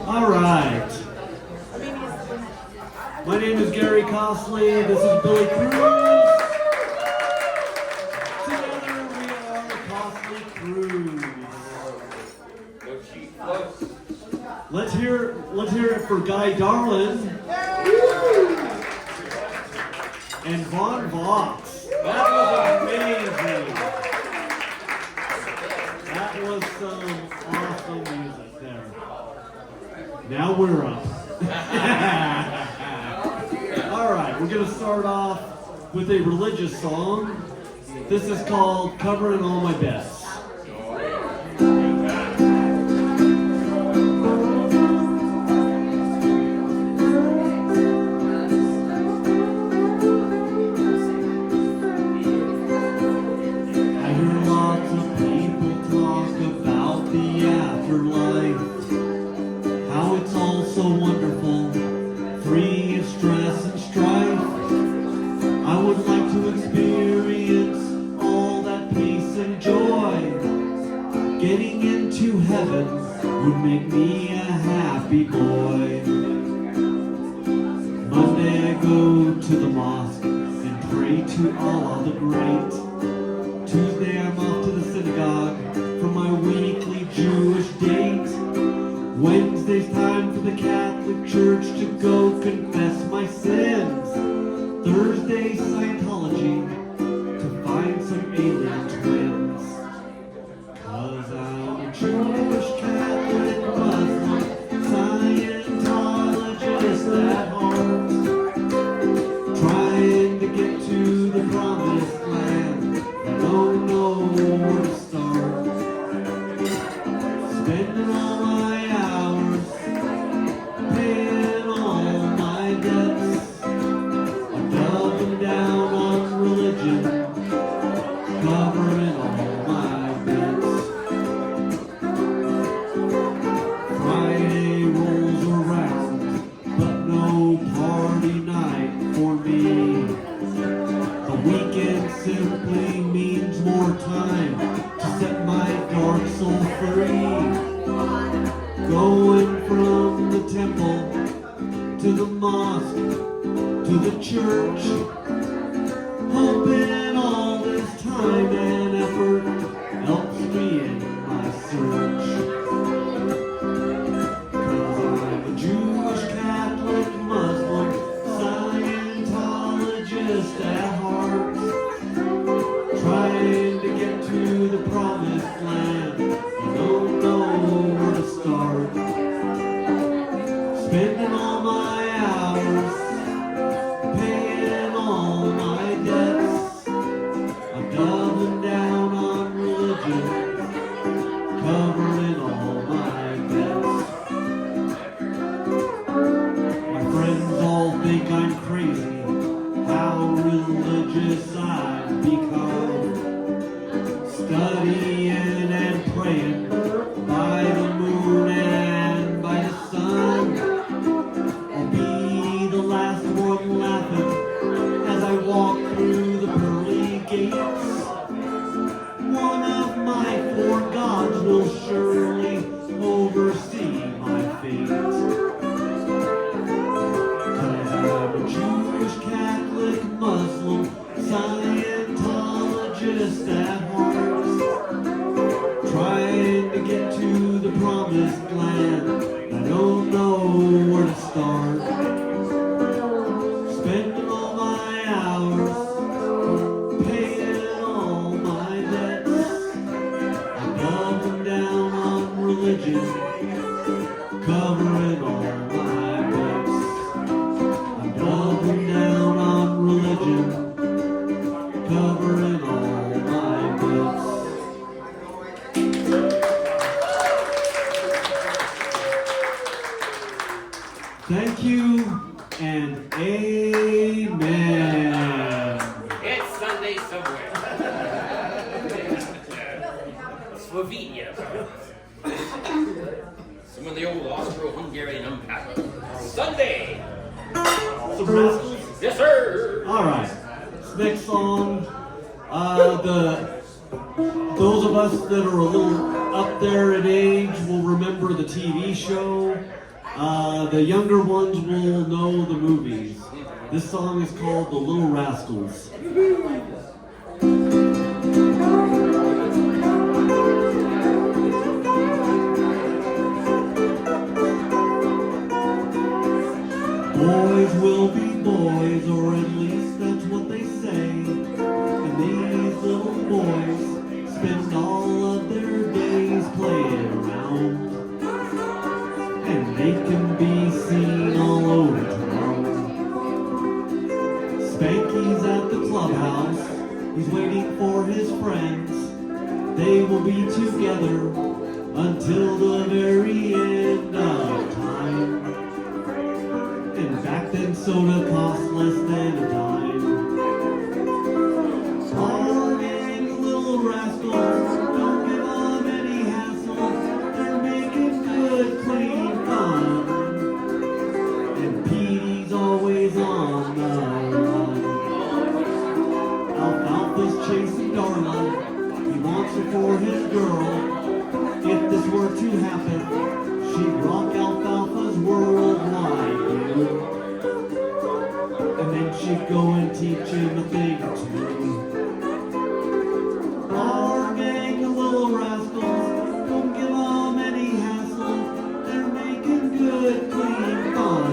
All right. My name is Gary Costley. This is Billy Crooze. Together we are Costley Crooze. Let's hear it for Guy Darlin and Von Vox. That was amazing. That was some awesome music there. Now we're up. All right, we're going to start off with a religious song. This is called Covering All My Bets. Getting into heaven would make me a happy boy. Monday I go to the mosque and pray to Allah the Great. Tuesday I'm off to the synagogue for my weekly Jewish date. Wednesday's time for the Catholic Church to go confess my sins. Thursday Scientology to find some alien twins. Cause I'm a Jewish, Catholic, Muslim, Scientologist at heart, trying to get to the promised land. I don't know where to start. Spending all my hours, paying all my debts. I'm doubling down on religion, covering all my bets. Friday rolls around, but no party night for me. The weekend simply means more time to set my dark soul free. Going from the temple to the mosque to the church, hoping all this time and effort helps me in my search. Cause I'm a Jewish, Catholic, Muslim, Scientologist at heart, trying to get to the promised land. I don't know where to start. Spending all my hours, paying all my debts. I'm doubling down on religion, covering all my bets. My friends all think I'm crazy, how religious I've become. Studying and praying by the moon and by the sun. I'll be the last one laughing as I walk through the pearly gates. One of my four gods will surely oversee my fate. Cause I'm a Jewish, Catholic, Muslim, Scientologist at heart, trying to get to the promised land. I don't know where to start. Spending all my hours, paying all my debts. I'm doubling down on religion, covering all my bets. I'm doubling down on religion, covering all my bets. Thank you and amen. It's Sunday somewhere. Slovenia. Some of the old Austro-Hungarian unpacker. Sunday. Some rascals? Yes, sir. All right. This next song, those of us that are a little up there in age will remember the TV show The younger ones will know the movies. This song is called The Little Rascals. Boys will be boys, or at least that's what they say. And these little boys spend all of their days playing around. And they can be seen all over town. Spanky's at the clubhouse, he's waiting for his friends. They will be together until the very end of time. And back then soda cost less than a dime. Our gang of little rascals, don't give them any hassle. They're making good, clean fun. And Petey's always on the run. Alfalfa's chasing Darla, he wants her for his girl. If this were to happen, she'd rock Alfalfa's worldwide view. And then she'd go and teach him a thing or two. Our gang of little rascals, don't give them any hassle. They're making good, clean fun.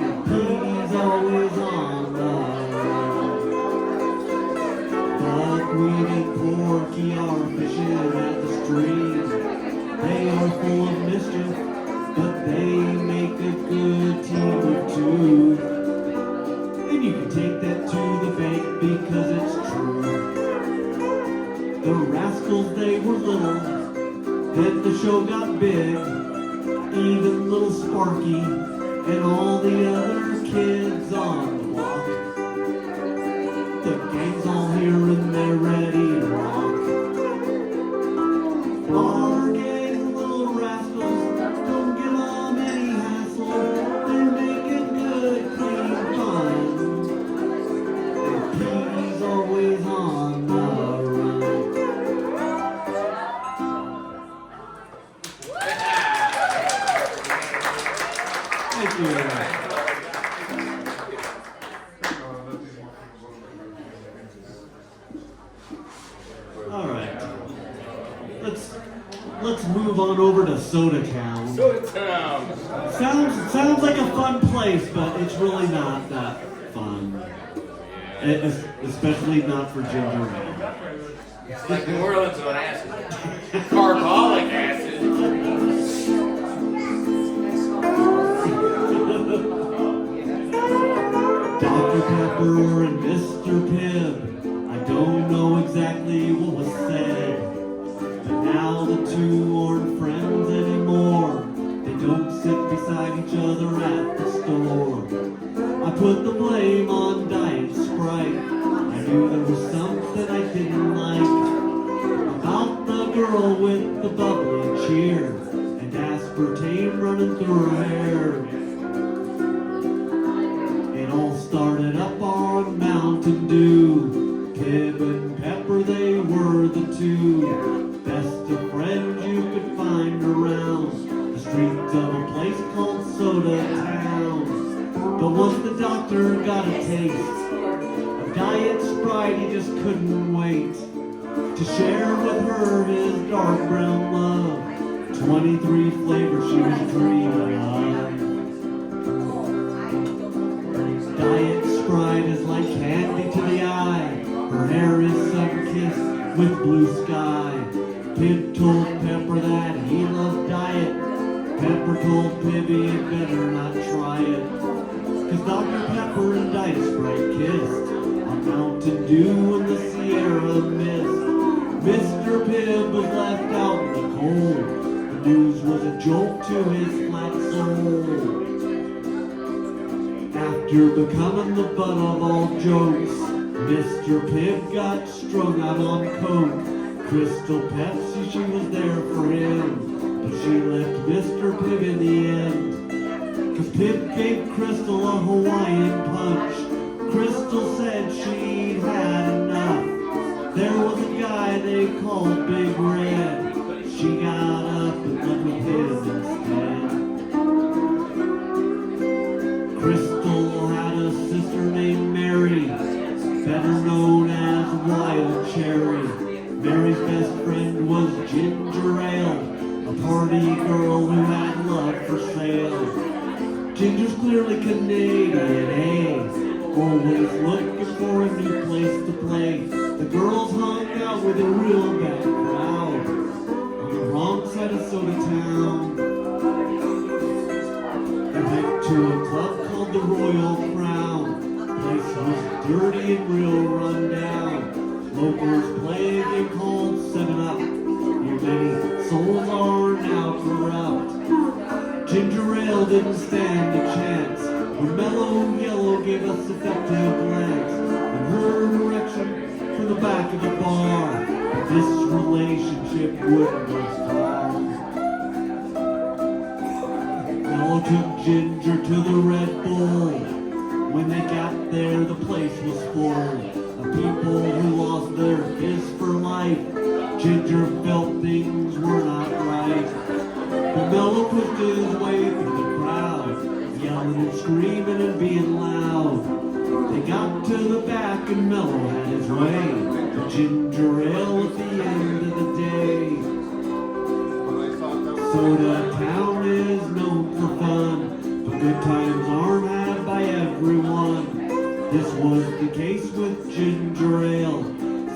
And Petey's always on the run. Buckwheat and Porky are fishing at the stream. They are full of mischief, but they make a good team of two. And you can take that to the bank because it's true. The rascals, they were little, then the show got big. Even little Sparky and all the other kids on the block. The gang's all here and they're ready to rock. Our gang of little rascals, don't give them any hassle. They're making good, clean fun. And Petey's always on the run. Thank you. All right. Let's move on over to Soda Town. Soda Town. Sounds like a fun place, but it's really not that fun. Especially not for ginger ale. It's like New Orleans on acid. Carbolic acid. Dr. Pepper and Mr. Pibb, I don't know exactly what was said, but now the two aren't friends anymore. They don't sit beside each other at the store. I put the blame on Diet Sprite. I knew there was something I didn't like about the girl with the bubbly cheer and aspartame running through her hair. It all started up on Mountain Dew. Pibb and Pepper, they were the two best of friends you could find around the streets of a place called Soda Town. But once the doctor got a taste of Diet Sprite, he just couldn't wait to share with her his dark brown love. 23 flavors she was dreaming of. Diet Sprite is like candy to the eye. Her hair is sun-kissed with blue sky. Pibb told Pepper that he loved Diet. Pepper told Pibb he'd better not try it. 'Cause Dr. Pepper and Diet Sprite kissed on Mountain Dew in the Sierra Mist. Mr. Pibb was left out in the cold. The news was a jolt to his flat soul. After becoming the butt of all jokes, Mr. Pibb got strung out on coke. Crystal Pepsi, she was there for him, but she left Mr. Pibb in the end. 'Cause Pibb gave Crystal a Hawaiian punch. Crystal said she'd had enough. There was a guy they called Big Red. She got up and left with him instead. pretty girl who had love for sale. Ginger's clearly Canadian, eh? Always looking for a new place to play. The girls hung out with a real bad crowd on the wrong side of Soda Town. They went to a club called the Royal Crown. The place was dirty and real run down. Locals playing a game called 7-Up. Here many souls are now corrupt. Ginger Ale didn't stand a chance when Mellow Yellow gave us effective glance in her direction from the back of the bar. But this relationship wouldn't go far. Mellow took Ginger to the Red Bull. When they got there, the place was full of people who lost their fist for life. Ginger felt things were not right. But Mellow pushed his way through the crowd, yelling and screaming and being loud. They got to the back and Mellow had his way. The ginger ale at the end of the day. Soda Town is known for fun, but good times aren't had by everyone. This was the case with ginger ale.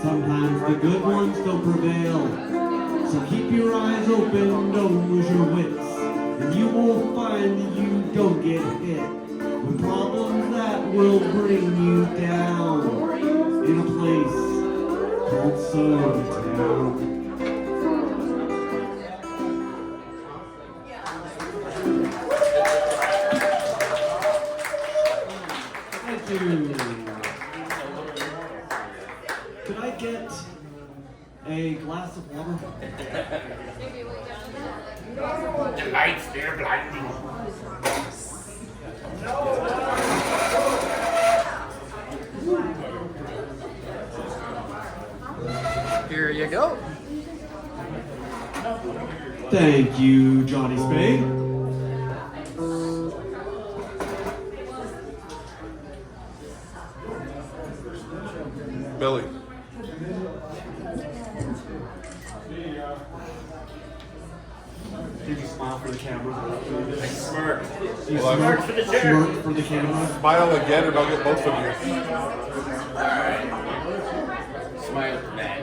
Sometimes the good ones don't prevail. So keep your eyes open, don't lose your wits, and you will find that you don't get hit with problems that will bring you down in a place called Soda Town. Thank you. Could I get a glass of water? The lights, they're blinding. Here you go. Thank you, Johnny Spade. Billy. Did you smile for the camera? I smirk. You Well, smirk for the chair. smirk for the camera? Smile again or I'll get both of you. Alright. Smile for that.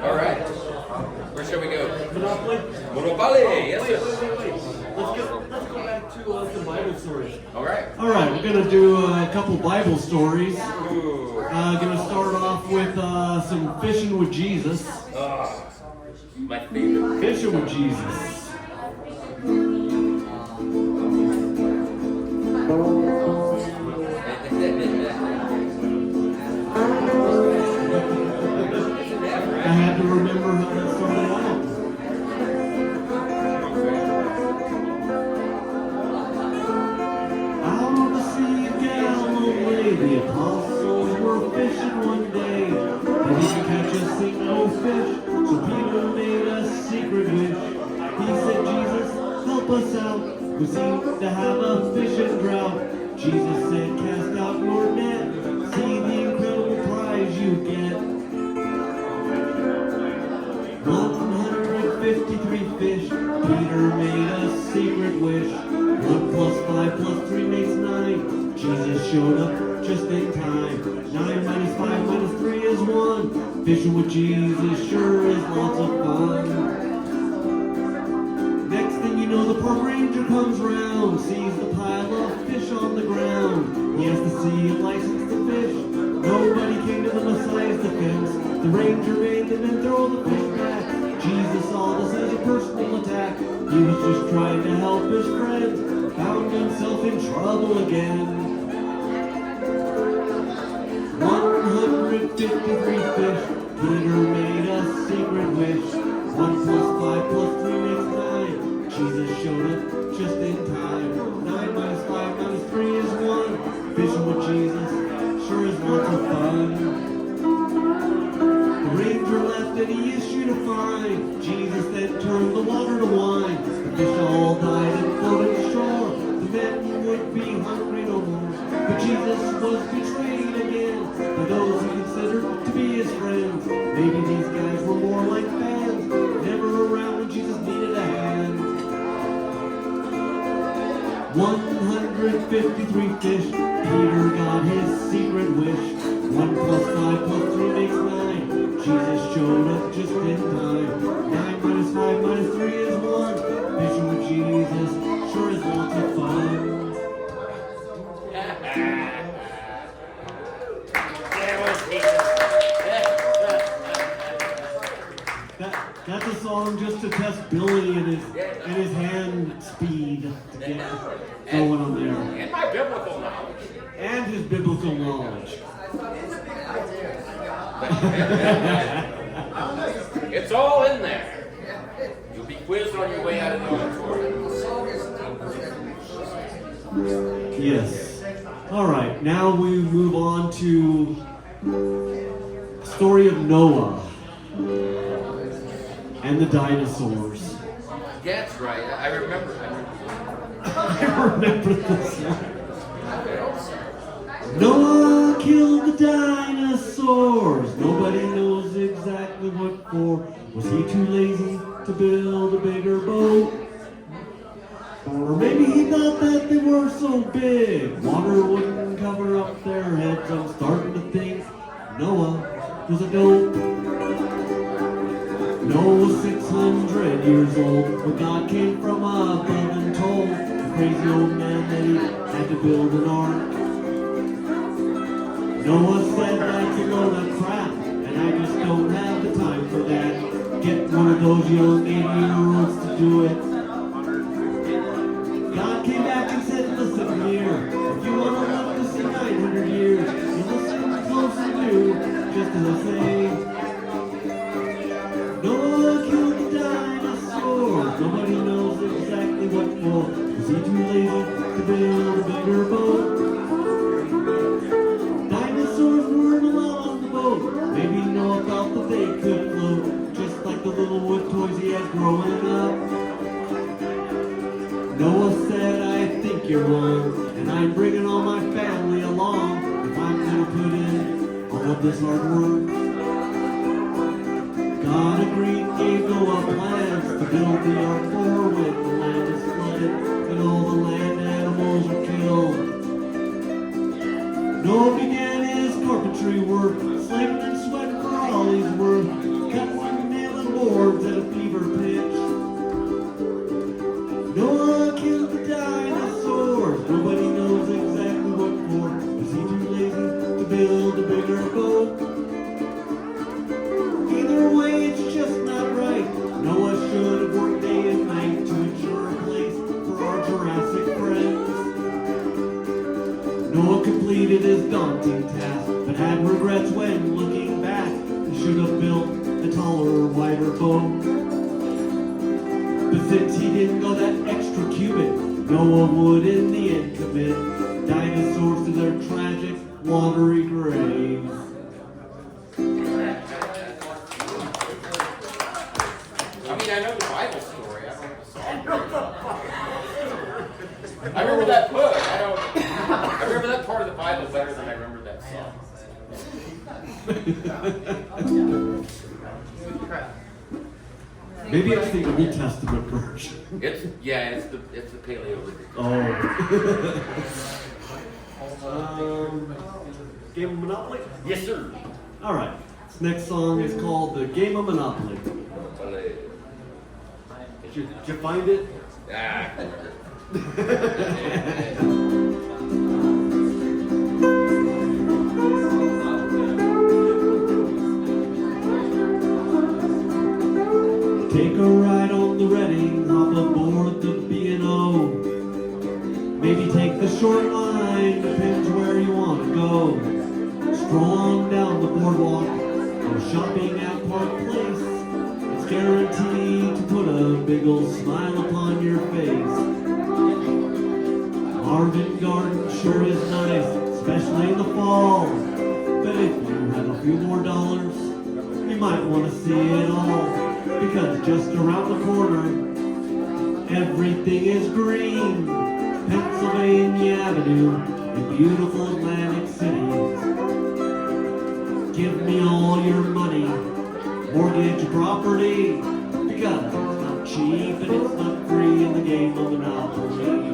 Alright. Where shall we go? Monopoly? Monopoly, yes Wait. sir. Let's go back to some Bible stories. Alright. All right, we're gonna do a couple Bible stories. Ooh. Gonna start off with some fishing with Jesus. My favorite. Fishing with Jesus. I had to remember how that started out. Out on the Sea of Galilee, the apostles were fishing one day. They didn't catch a single fish, so Peter made a secret wish. He said, Jesus, help us out. We seem to have a fishing drought. Jesus said, cast out your net. See the incredible prize you get. 153 fish. Peter made a secret wish. 1 plus 5 plus 3 makes 9. Jesus showed up just in time. 9 minus 5 minus 3 is 1. Fishing with Jesus sure is lots of fun. Next thing you know, the park ranger comes round, sees the pile of fish on the ground. He has to see a license to fish. Nobody came to the Messiah's defense. The ranger made the men throw the fish back. Jesus saw this as a personal attack. He was just trying to help his friends. Found himself in trouble again. 153 fish. Peter made a secret wish. 1 plus 5 plus 3 makes 9. Jesus showed up just in time. 9 minus 5 minus 3 is 1. Fishing with Jesus sure is lots of fun. The ranger left and he issued a fine. Jesus then turned the water to wine. The fish all died and floated ashore. The men would be hungry no more. But Jesus was betrayed again by those he considered to be his friends. Maybe these guys were more like fans, never around when Jesus needed a hand. 153 fish, Peter got his secret wish. 1 plus 5 plus 3 makes 9. Jesus showed up just in time. 9 minus 5 minus 3 is 1. Fishing with Jesus sure is lots of fun. That's a song just to test Billy and his hand speed to get going on there. And my biblical knowledge. And his biblical knowledge. It's all in there. You'll be quizzed on your way out of Ancora. Yes. All right. Now we move on to the story of Noah and the dinosaurs. That's right. I remember. I remember this one. Noah killed the dinosaurs. Nobody knows exactly what for. Was he too lazy to build a bigger boat? Or maybe he thought that they were so big, water wouldn't cover up their heads. I'm starting to think Noah was a dope. Noah was 600 years old when God came from above and told the crazy old man that he had to build an ark. Noah said that's a load of crap, and I just don't have the time for that. Get one of those young 8-year-olds to do it. God came back and said, listen here, if you want to live to see 900 years, you listen close and do just as I say. Noah killed the dinosaurs. Nobody knows exactly what for. Was he too lazy to build a bigger boat? Dinosaurs weren't allowed on the boat. Maybe Noah thought that they could float, just like the little wood toys he had growing up. Noah said, I think you're wrong, and I'm bringing all my family along if I'm going to put in all of this hard work. God agreed, gave Noah plans to build the ark for when the land is flooded and all the land animals are killed. Noah began his carpentry work, slaving and sweating for all he's worth, cutting and nailing boards at a fever pitch. Noah killed the dinosaurs. Nobody knows exactly what for. Was he too lazy to build a bigger boat? Either way, it's just not right. Noah should have worked day and night to ensure a place for our Jurassic friends. Noah completed his daunting task, but had regrets when looking back. He should have built a taller, wider boat. But since he didn't go that extra cubit, Noah would in the end commit dinosaurs to their tragic, watery graves. I mean, I know the Bible story. I don't know the song. I remember that book. I remember that part of the Bible better than I remember that song. Maybe it's the Old Testament version. It's the paleo version. Oh. Game of Monopoly? Yes, sir. All right. This next song is called The Game of Monopoly. Did you find it? Ah. Take a ride on the Reading, hop aboard the B&O. Maybe take the short line, depends where you want to go. Stroll on down the boardwalk, go shopping at Park Place. It's guaranteed to put a big old smile upon your face. Marvin Garden sure is nice, especially in the fall. But if you have a few more dollars, you might want to see it all. Because just around the corner, everything is green. Pennsylvania Avenue in beautiful Atlantic City. Give me all your money, mortgage property, because it's not cheap and it's not free in the game of Monopoly.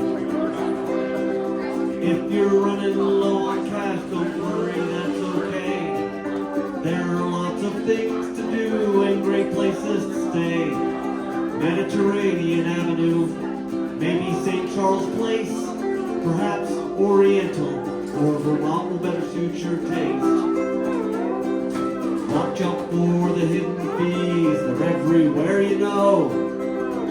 If you're running low on cash, don't worry, that's okay. There are lots of things to do and great places to stay. Mediterranean Avenue, maybe St. Charles Place, perhaps Oriental or Vermont will better suit your taste. Watch out for the hidden fees, they're everywhere you know.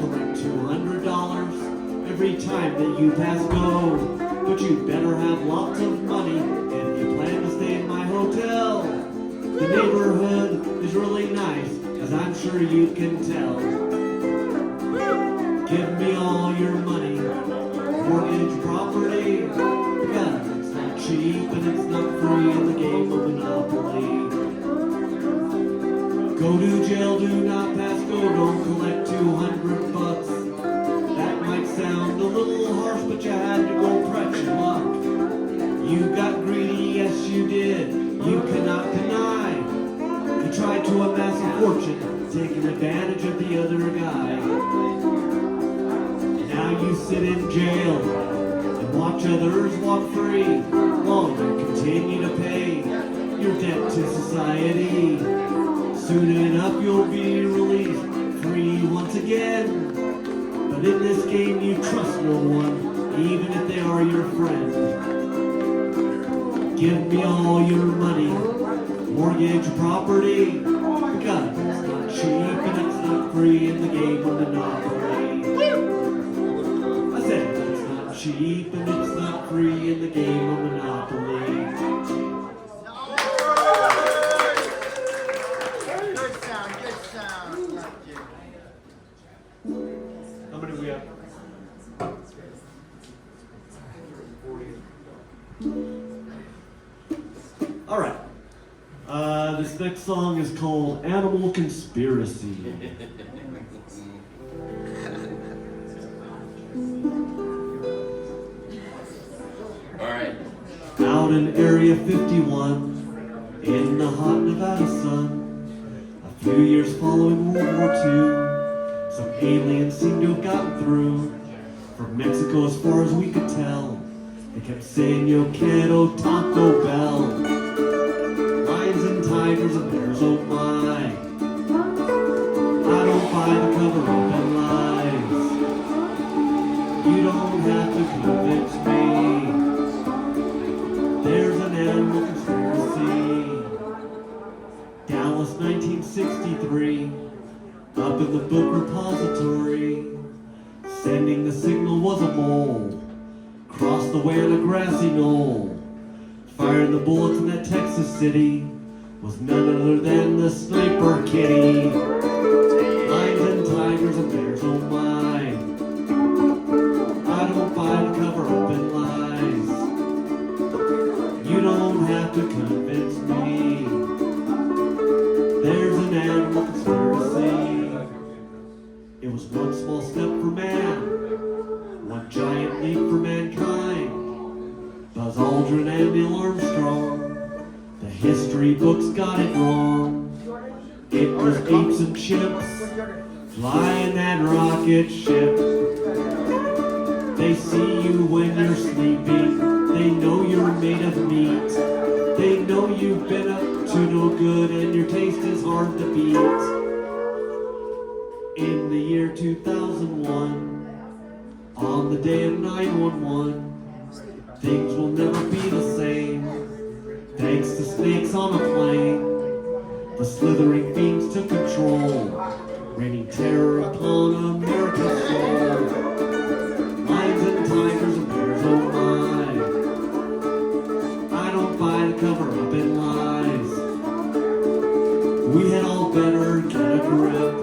Collect $200 every time that you pass go. But you better have lots of money if you plan to stay in my hotel. The neighborhood is really nice, as I'm sure you can tell. Give me all your money, mortgage property, because it's not cheap and it's not free in the game of Monopoly. Go to jail, do not pass go, don't collect $200. That might sound a little harsh, but you had to go press your luck. You got greedy, yes you did, you cannot deny. You tried to amass a fortune, taking advantage of the other guy. Now you sit in jail and watch others walk free, while you continue to pay your debt to society. Soon enough you'll be released, free once again. But in this game you trust no one, even if they are your friend. Give me all your money, mortgage property, because it's not cheap and it's not free in the game of Monopoly. I said it's not cheap and it's not free in the game of Monopoly. Good sound, good sound. How many do we have? 40. All right. This next song is called Animal Conspiracy. All right. Out in Area 51, in the hot Nevada sun, a few years following World War II, some aliens seemed to have gotten through. From Mexico as far as we could tell, they kept saying, yo quiero Taco Bell. Lions and tigers and bears, oh my. I don't buy the cover-up and lies. You don't have to convince me. There's an animal conspiracy. Dallas, 1963. Up in the book repository. Sending the signal was a mole. Crossed the way on a grassy knoll. Firing the bullets in that Texas city was none other than the sniper kitty. Lions and tigers and bears, oh my. I don't buy the cover-up and lies. You don't have to convince me. There's an animal conspiracy. It was one small step for man, one giant leap for mankind. Buzz Aldrin and Neil Armstrong, the history books got it wrong. It was apes and chimps flying that rocket ship. They see you when you're sleeping, they know you're made of meat. They know you've been up to no good and your taste is hard to beat. In the year 2001, on the day of 9/11, things will never be the same. Thanks to snakes on a plane, the slithering fiends took control, raining terror upon America's soul. Lions and tigers and bears, oh my. I don't buy the cover-up and lies. We had all better get a grip,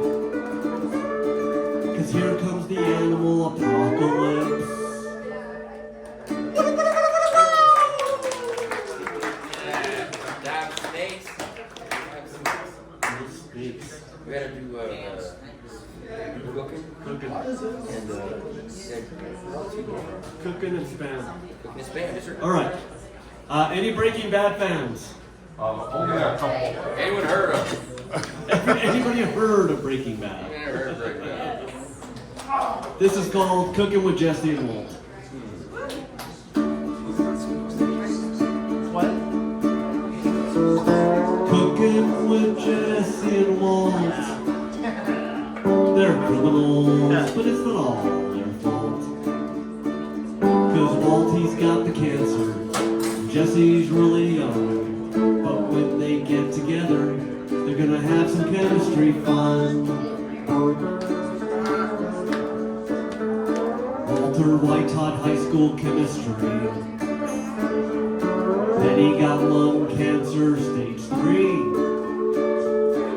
'cause here comes the animal apocalypse. Damn snakes. Snakes. We gotta do cooking Cooking. and Cooking and spam. cooking and spam. Yes, sir. All right. Any Breaking Bad fans? Only a couple. Anyone heard of? Anybody heard of Breaking Bad? I never heard of Breaking Bad. This is called Cooking with Jesse and Walt. What? Cooking with Jesse and Walt. They're criminals, but it's not all their fault. Cause Walt, he's got the cancer. Jesse's really young. But when they get together, they're gonna have some chemistry fun. Walter White taught high school chemistry. Then he got lung cancer stage 3.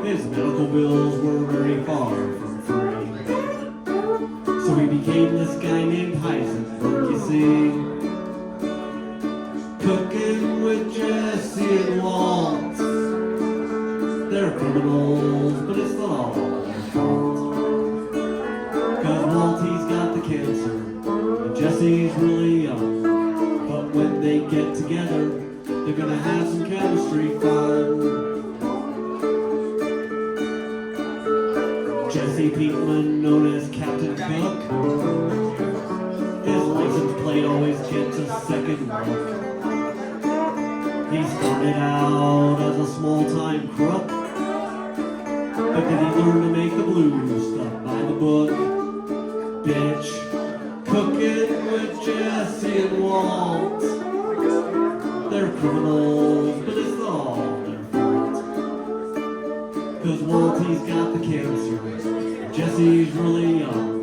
His medical bills were very far from free. So he became this guy named Heisenberg, you see. Cooking with Jesse and Walt. They're criminals, but it's not all their fault. Cause Walt, he's got the cancer, and Jesse's really young. But when they get together, they're gonna have some chemistry fun. Jesse Pinkman, known as Captain Cook. His license plate always gets a second look. He started out as a small-time crook, but then he learned to make the blues stuff by the book. Bitch, cooking with Jesse and Walt. They're criminals, but it's not all their fault. Cause Walt, he's got the cancer. Jesse's really young.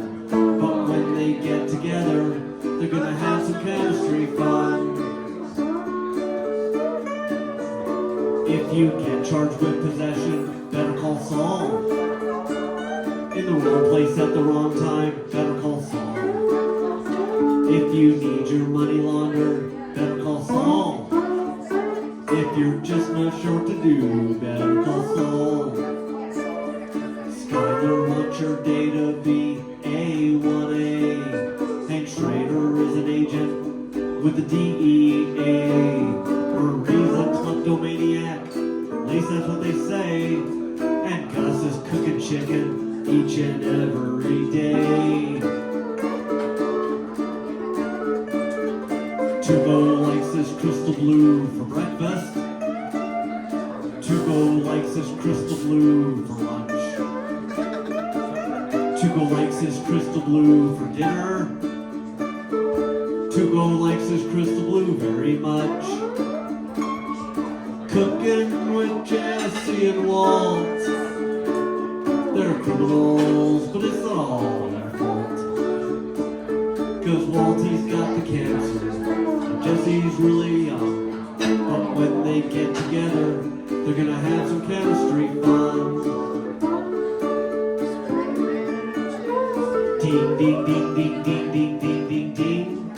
But when they get together, they're gonna have some chemistry fun. If you get charged with possession, better call Saul. In the wrong place at the wrong time, better call Saul. If you need your money laundered, better call Saul. If you're just not sure what to do, better call Saul. Skyler wants your data be A1A. Hank Schrader is an agent with the DEA. Marie's a kleptomaniac, at least that's what they say. And Gus is cooking chicken each and every day. Tubo likes his crystal blue for breakfast. Tubo likes his crystal blue for lunch. Tubo likes his crystal blue for dinner. Tubo likes his crystal blue very much. Cooking with Jesse and Walt. They're criminals, but it's not all their fault. Cause Walt, he's got the cancer, and Jesse's really young. But when they get together, they're gonna have some chemistry fun. Ding, ding, ding, ding, ding, ding, ding, ding, ding.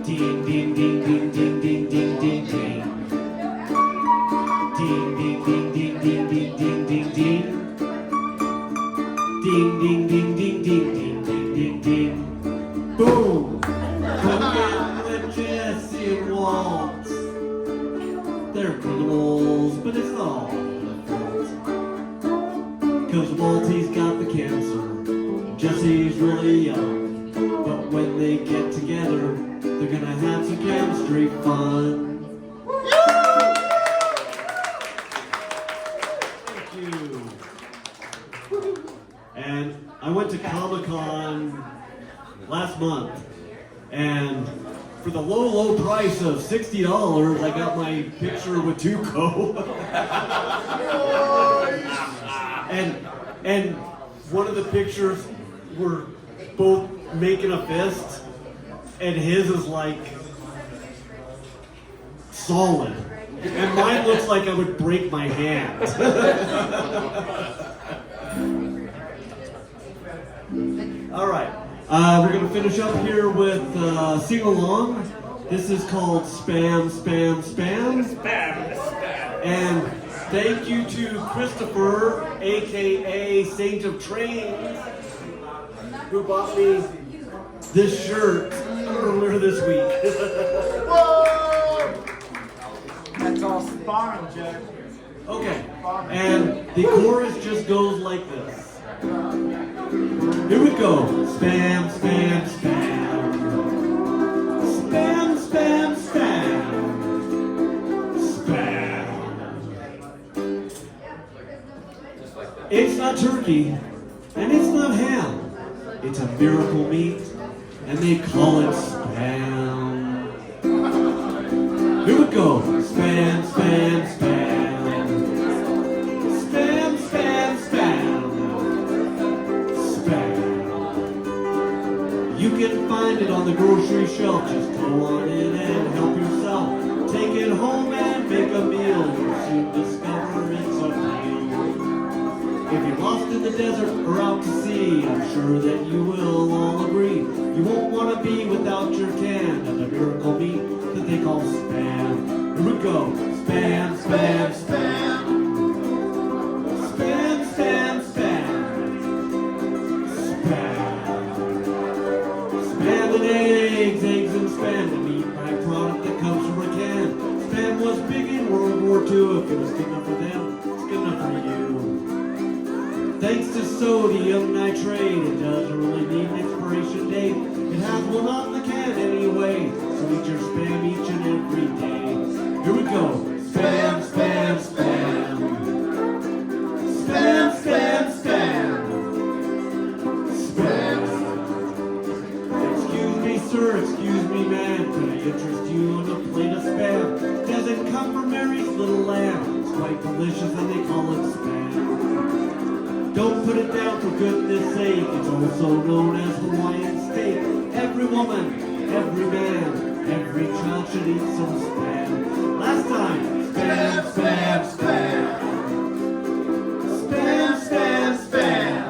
Ding, ding, ding, ding, ding, ding, ding, ding, ding. Ding, ding, ding, ding, ding, ding, ding, ding, ding. Ding, ding, ding, ding, ding, ding, ding, ding, ding. Boom! Cooking with Jesse and Walt. They're criminals, but it's not all their fault. Cause Walt, he's got the cancer. Jesse's really young. But when they get together, they're gonna have some chemistry fun. Thank you. And I went to Comic-Con last month, and for the low, low price of $60, I got my picture with Tuco. and one of the pictures were both making a fist, and his is like solid, and mine looks like I would break my hand. All right, we're gonna finish up here with sing along. This is called Spam, Spam, Spam. Spam, spam. And Thank you to Christopher, aka Saint of Trains, who bought me this shirt earlier this week. Whoa! That's all sparring, Jack. Okay, and the chorus just goes like this. Here we go. Spam, spam, spam. Spam, spam, spam. Spam. It's not turkey, and it's not ham. It's a miracle meat, and they call it spam. Here we go. Spam, spam, spam. Spam, spam, spam. Spam. You can find it on the grocery shelf. Just go on in and help yourself. Take it home and make a meal. You'll soon discover it's a meal. If you're lost in the desert or out to sea, I'm sure that you will all agree. You won't want to be without your can of the miracle meat that they call spam. Here we go. Spam, spam, spam. Spam, spam, spam. Spam. Spam and eggs, eggs and spam, the meat byproduct that comes from a can. Spam was big in World War II. If it was good enough for them, it's good enough for you. Thanks to sodium nitrate, it doesn't really need an expiration date. It has one on the can anyway, so eat your spam each and every day. Here we go. Spam, spam, spam. Spam, spam, spam. Spam. Excuse me, sir, excuse me, ma'am. Could I interest you in a plate of spam? Doesn't come from Mary's little lamb. It's quite delicious and they call it spam. Don't put it down for goodness sake. It's also known as Hawaiian steak. Every woman, every man, every child should eat some spam. Last time, spam, spam, spam. Spam, spam, spam.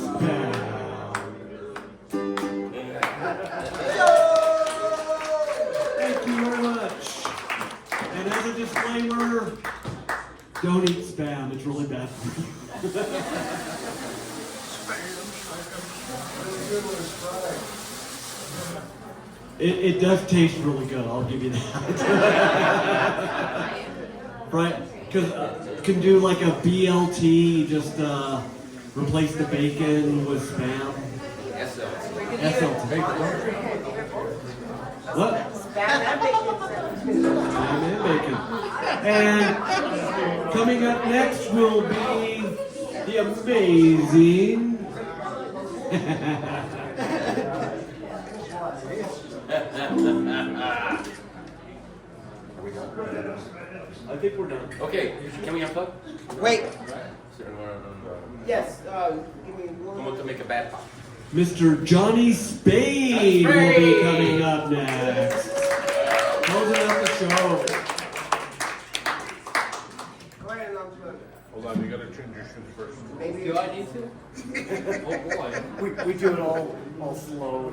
Spam. Thank you very much. And as a disclaimer, don't eat spam, it's really bad for you. It does taste really good, I'll give you that. Right? Because can do like a BLT, just replace the bacon with spam. SLT. What? Spam and bacon. And coming up next will be the amazing I think we're done. Okay, can we unplug? Wait. Yes, give me I'm one. going to make a bad pop. Mr. Johnny Spade will be coming up next. Closing out the show. Go ahead and unplug. Hold on, you gotta change your shoes first. Maybe Do I need to? Oh boy. We do it all slow.